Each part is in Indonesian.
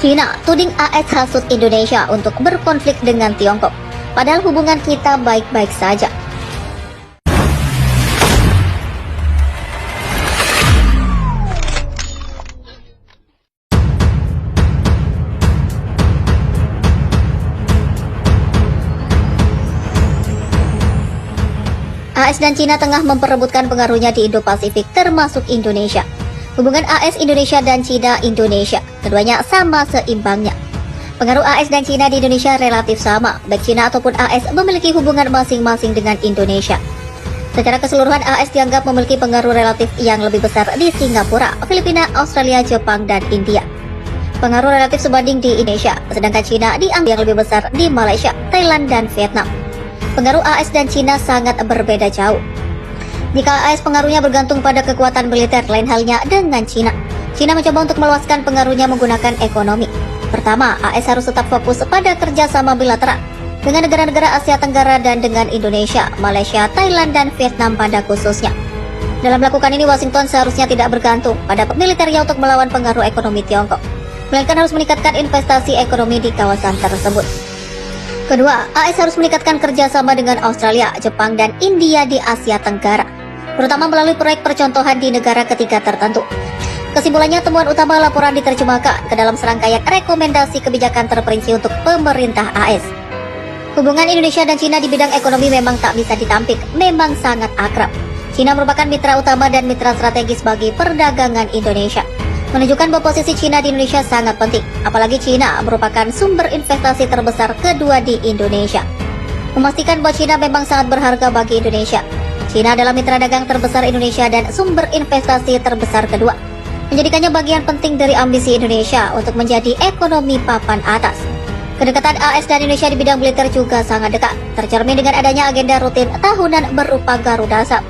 Cina tuding AS hasut Indonesia untuk berkonflik dengan Tiongkok, padahal hubungan kita baik-baik saja. AS dan Cina tengah memperebutkan pengaruhnya di Indo-Pasifik termasuk Indonesia. Hubungan AS Indonesia dan Cina Indonesia, keduanya sama seimbangnya. Pengaruh AS dan Cina di Indonesia relatif sama, baik Cina ataupun AS memiliki hubungan masing-masing dengan Indonesia. Secara keseluruhan AS dianggap memiliki pengaruh relatif yang lebih besar di Singapura, Filipina, Australia, Jepang, dan India. Pengaruh relatif sebanding di Indonesia, sedangkan Cina dianggap yang lebih besar di Malaysia, Thailand, dan Vietnam. Pengaruh AS dan Cina sangat berbeda jauh. Jika AS pengaruhnya bergantung pada kekuatan militer, lain halnya dengan Cina. Cina mencoba untuk meluaskan pengaruhnya menggunakan ekonomi. Pertama, AS harus tetap fokus pada kerjasama bilateral dengan negara-negara Asia Tenggara dan dengan Indonesia, Malaysia, Thailand, dan Vietnam pada khususnya. Dalam melakukan ini, Washington seharusnya tidak bergantung pada militernya untuk melawan pengaruh ekonomi Tiongkok, melainkan harus meningkatkan investasi ekonomi di kawasan tersebut. Kedua, AS harus meningkatkan kerjasama dengan Australia, Jepang, dan India di Asia Tenggara, terutama melalui proyek percontohan di negara ketiga tertentu. Kesimpulannya, temuan utama laporan diterjemahkan ke dalam serangkaian rekomendasi kebijakan terperinci untuk pemerintah AS. Hubungan Indonesia dan Cina di bidang ekonomi memang tak bisa ditampik, memang sangat akrab. Cina merupakan mitra utama dan mitra strategis bagi perdagangan Indonesia, menunjukkan bahwa posisi Cina di Indonesia sangat penting, apalagi Cina merupakan sumber investasi terbesar kedua di Indonesia. Memastikan bahwa Cina memang sangat berharga bagi Indonesia. Cina adalah mitra dagang terbesar Indonesia dan sumber investasi terbesar kedua, menjadikannya bagian penting dari ambisi Indonesia untuk menjadi ekonomi papan atas. Kedekatan AS dan Indonesia di bidang militer juga sangat dekat, tercermin dengan adanya agenda rutin tahunan berupa Garuda Shield.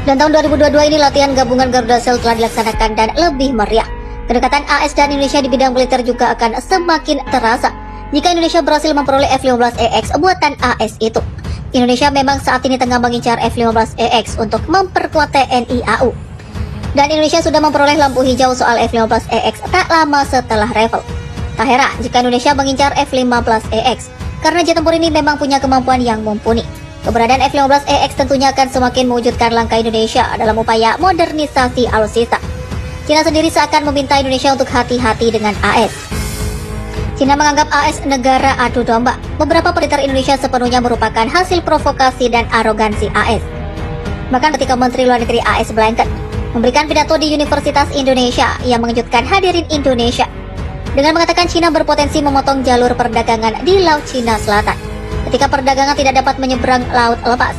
Dan tahun 2022 ini latihan gabungan Garuda Shield telah dilaksanakan dan lebih meriah. Kedekatan AS dan Indonesia di bidang militer juga akan semakin terasa jika Indonesia berhasil memperoleh F-15EX buatan AS itu. Indonesia memang saat ini tengah mengincar F-15EX untuk memperkuat TNI AU. Dan Indonesia sudah memperoleh lampu hijau soal F-15EX tak lama setelah revel. Tak heran jika Indonesia mengincar F-15EX, karena jet tempur ini memang punya kemampuan yang mumpuni. Keberadaan F-15EX tentunya akan semakin mewujudkan langkah Indonesia dalam upaya modernisasi alutsista. Cina sendiri seakan meminta Indonesia untuk hati-hati dengan AS. Cina menganggap AS negara adu domba. Beberapa militer Indonesia sepenuhnya merupakan hasil provokasi dan arogansi AS. Bahkan ketika Menteri Luar Negeri AS Blinken memberikan pidato di Universitas Indonesia yang mengejutkan hadirin Indonesia dengan mengatakan Cina berpotensi memotong jalur perdagangan di Laut Cina Selatan ketika perdagangan tidak dapat menyeberang laut lepas.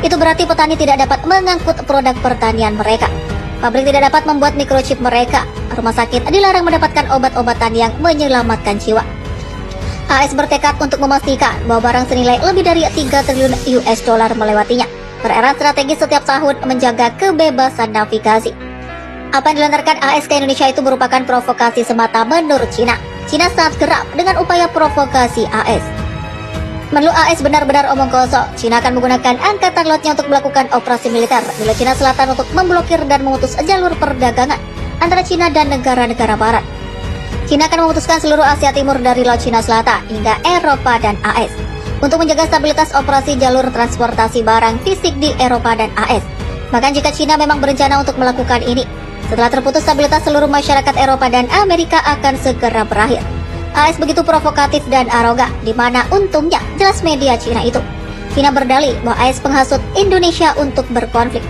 Itu berarti petani tidak dapat mengangkut produk pertanian mereka, pabrik tidak dapat membuat microchip mereka, rumah sakit dilarang mendapatkan obat-obatan yang menyelamatkan jiwa. AS bertekad untuk memastikan bahwa barang senilai lebih dari 3 triliun US dollar melewatinya. Pererat strategis setiap tahun menjaga kebebasan navigasi. Apa yang dilontarkan AS ke Indonesia itu merupakan provokasi semata menurut Cina. Cina sangat geram dengan upaya provokasi AS. Menurut AS benar-benar omong kosong, Cina akan menggunakan angkatan lautnya untuk melakukan operasi militer di Laut Cina Selatan untuk memblokir dan memutus jalur perdagangan antara Cina dan negara-negara barat. Cina akan memutuskan seluruh Asia Timur dari Laut Cina Selatan hingga Eropa dan AS untuk menjaga stabilitas operasi jalur transportasi barang fisik di Eropa dan AS. Bahkan jika Cina memang berencana untuk melakukan ini, setelah terputus stabilitas seluruh masyarakat Eropa dan Amerika akan segera berakhir. AS begitu provokatif dan arogan, di mana untungnya jelas media Cina itu. Cina berdalih bahwa AS penghasut Indonesia untuk berkonflik.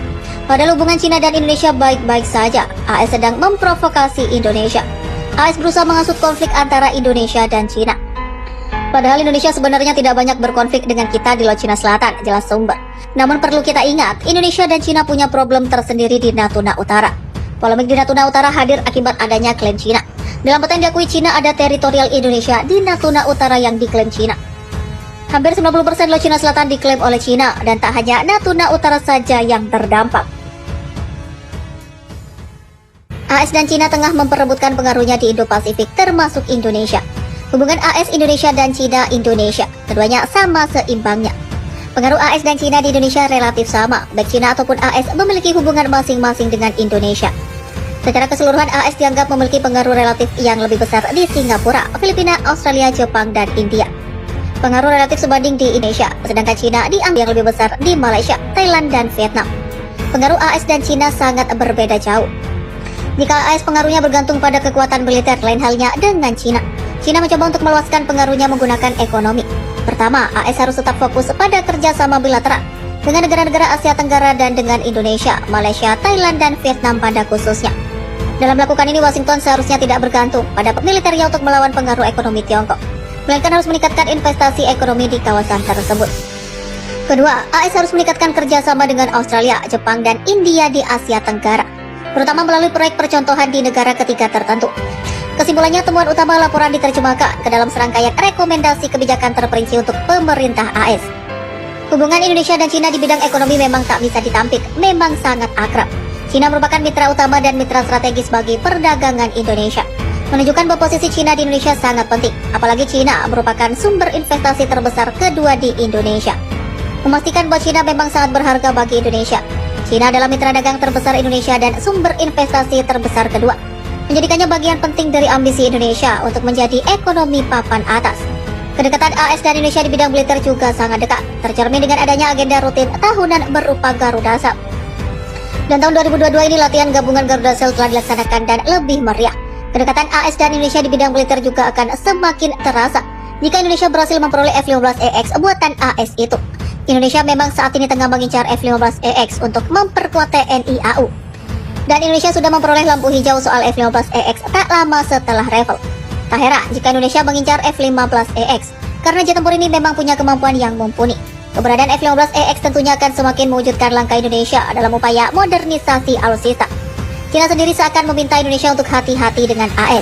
Padahal hubungan Cina dan Indonesia baik-baik saja. AS sedang memprovokasi Indonesia. AS berusaha menghasut konflik antara Indonesia dan Cina. Padahal Indonesia sebenarnya tidak banyak berkonflik dengan kita di Laut Cina Selatan, jelas sumber. Namun perlu kita ingat, Indonesia dan Cina punya problem tersendiri di Natuna Utara. Polemik di Natuna Utara hadir akibat adanya klaim Cina. Dalam peta yang diakui Cina ada teritorial Indonesia di Natuna Utara yang diklaim Cina. Hampir 90% Laut Cina Selatan diklaim oleh Cina, dan tak hanya Natuna Utara saja yang terdampak. AS dan Cina tengah memperebutkan pengaruhnya di Indo-Pasifik termasuk Indonesia. Hubungan AS Indonesia dan Cina Indonesia, keduanya sama seimbangnya. Pengaruh AS dan Cina di Indonesia relatif sama, baik Cina ataupun AS memiliki hubungan masing-masing dengan Indonesia. Secara keseluruhan, AS dianggap memiliki pengaruh relatif yang lebih besar di Singapura, Filipina, Australia, Jepang, dan India. Pengaruh relatif sebanding di Indonesia, sedangkan Cina dianggap yang lebih besar di Malaysia, Thailand, dan Vietnam. Pengaruh AS dan Cina sangat berbeda jauh. Jika AS pengaruhnya bergantung pada kekuatan militer, lain halnya dengan Cina. Cina mencoba untuk meluaskan pengaruhnya menggunakan ekonomi. Pertama, AS harus tetap fokus pada kerjasama bilateral dengan negara-negara Asia Tenggara dan dengan Indonesia, Malaysia, Thailand, dan Vietnam pada khususnya. Dalam melakukan ini, Washington seharusnya tidak bergantung pada militernya untuk melawan pengaruh ekonomi Tiongkok, melainkan harus meningkatkan investasi ekonomi di kawasan tersebut. Kedua, AS harus meningkatkan kerjasama dengan Australia, Jepang, dan India di Asia Tenggara, terutama melalui proyek percontohan di negara ketiga tertentu. Kesimpulannya, temuan utama laporan diterjemahkan ke dalam serangkaian rekomendasi kebijakan terperinci untuk pemerintah AS. Hubungan Indonesia dan Cina di bidang ekonomi memang tak bisa ditampik, memang sangat akrab. Cina merupakan mitra utama dan mitra strategis bagi perdagangan Indonesia, menunjukkan bahwa posisi Cina di Indonesia sangat penting, apalagi Cina merupakan sumber investasi terbesar kedua di Indonesia. Memastikan bahwa Cina memang sangat berharga bagi Indonesia. Cina adalah mitra dagang terbesar Indonesia dan sumber investasi terbesar kedua, menjadikannya bagian penting dari ambisi Indonesia untuk menjadi ekonomi papan atas. Kedekatan AS dan Indonesia di bidang militer juga sangat dekat, tercermin dengan adanya agenda rutin tahunan berupa Garuda Shield. Dan tahun 2022 ini latihan gabungan Garuda Shield telah dilaksanakan dan lebih meriah. Kedekatan AS dan Indonesia di bidang militer juga akan semakin terasa jika Indonesia berhasil memperoleh F-15EX buatan AS itu. Indonesia memang saat ini tengah mengincar F-15EX untuk memperkuat TNI AU. Dan Indonesia sudah memperoleh lampu hijau soal F-15EX tak lama setelah revel. Tak heran jika Indonesia mengincar F-15EX, karena jet tempur ini memang punya kemampuan yang mumpuni. Keberadaan F-15EX tentunya akan semakin mewujudkan langkah Indonesia dalam upaya modernisasi alutsista. Cina sendiri seakan meminta Indonesia untuk hati-hati dengan AS.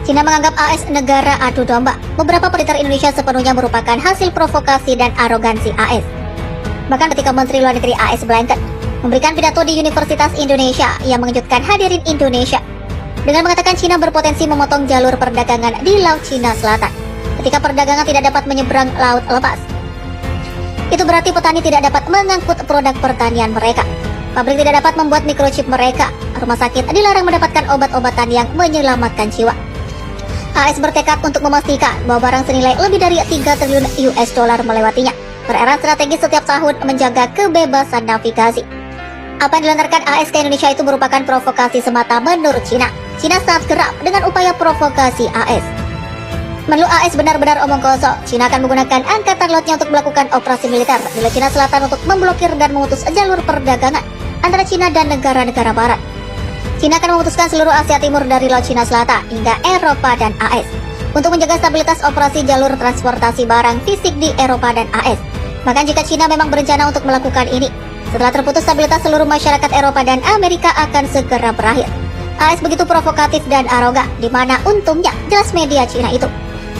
Cina menganggap AS negara adu domba. Beberapa militer Indonesia sepenuhnya merupakan hasil provokasi dan arogansi AS. Bahkan ketika Menteri Luar Negeri AS Blinken memberikan pidato di Universitas Indonesia yang mengejutkan hadirin Indonesia dengan mengatakan Cina berpotensi memotong jalur perdagangan di Laut Cina Selatan ketika perdagangan tidak dapat menyeberang laut lepas. Itu berarti petani tidak dapat mengangkut produk pertanian mereka, pabrik tidak dapat membuat microchip mereka, rumah sakit dilarang mendapatkan obat-obatan yang menyelamatkan jiwa. AS bertekad untuk memastikan bahwa barang senilai lebih dari 3 triliun US dollar melewatinya. Pererat strategis setiap tahun menjaga kebebasan navigasi. Apa yang dilontarkan AS ke Indonesia itu merupakan provokasi semata menurut Cina. Cina sangat kerap dengan upaya provokasi AS. Menurut AS benar-benar omong kosong, Cina akan menggunakan angkatan lautnya untuk melakukan operasi militer di Laut Cina Selatan untuk memblokir dan memutus jalur perdagangan antara Cina dan negara-negara barat. Cina akan memutuskan seluruh Asia Timur dari Laut Cina Selatan hingga Eropa dan AS untuk menjaga stabilitas operasi jalur transportasi barang fisik di Eropa dan AS. Bahkan jika Cina memang berencana untuk melakukan ini, setelah terputus stabilitas seluruh masyarakat Eropa dan Amerika akan segera berakhir. AS begitu provokatif dan arogan, di mana untungnya jelas media Cina itu.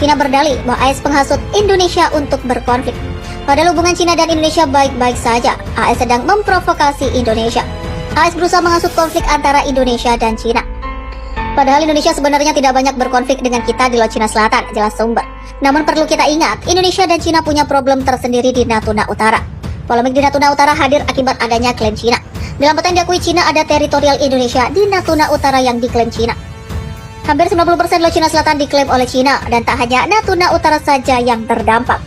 Cina berdalih bahwa AS penghasut Indonesia untuk berkonflik. Padahal hubungan Cina dan Indonesia baik-baik saja. AS sedang memprovokasi Indonesia. AS berusaha menghasut konflik antara Indonesia dan Cina. Padahal Indonesia sebenarnya tidak banyak berkonflik dengan kita di Laut Cina Selatan, jelas sumber. Namun perlu kita ingat, Indonesia dan Cina punya problem tersendiri di Natuna Utara. Polemik di Natuna Utara hadir akibat adanya klaim Cina. Dalam peta yang diakui Cina ada teritorial Indonesia di Natuna Utara yang diklaim Cina. Hampir 90% Laut Cina Selatan diklaim oleh Cina, dan tak hanya Natuna Utara saja yang terdampak.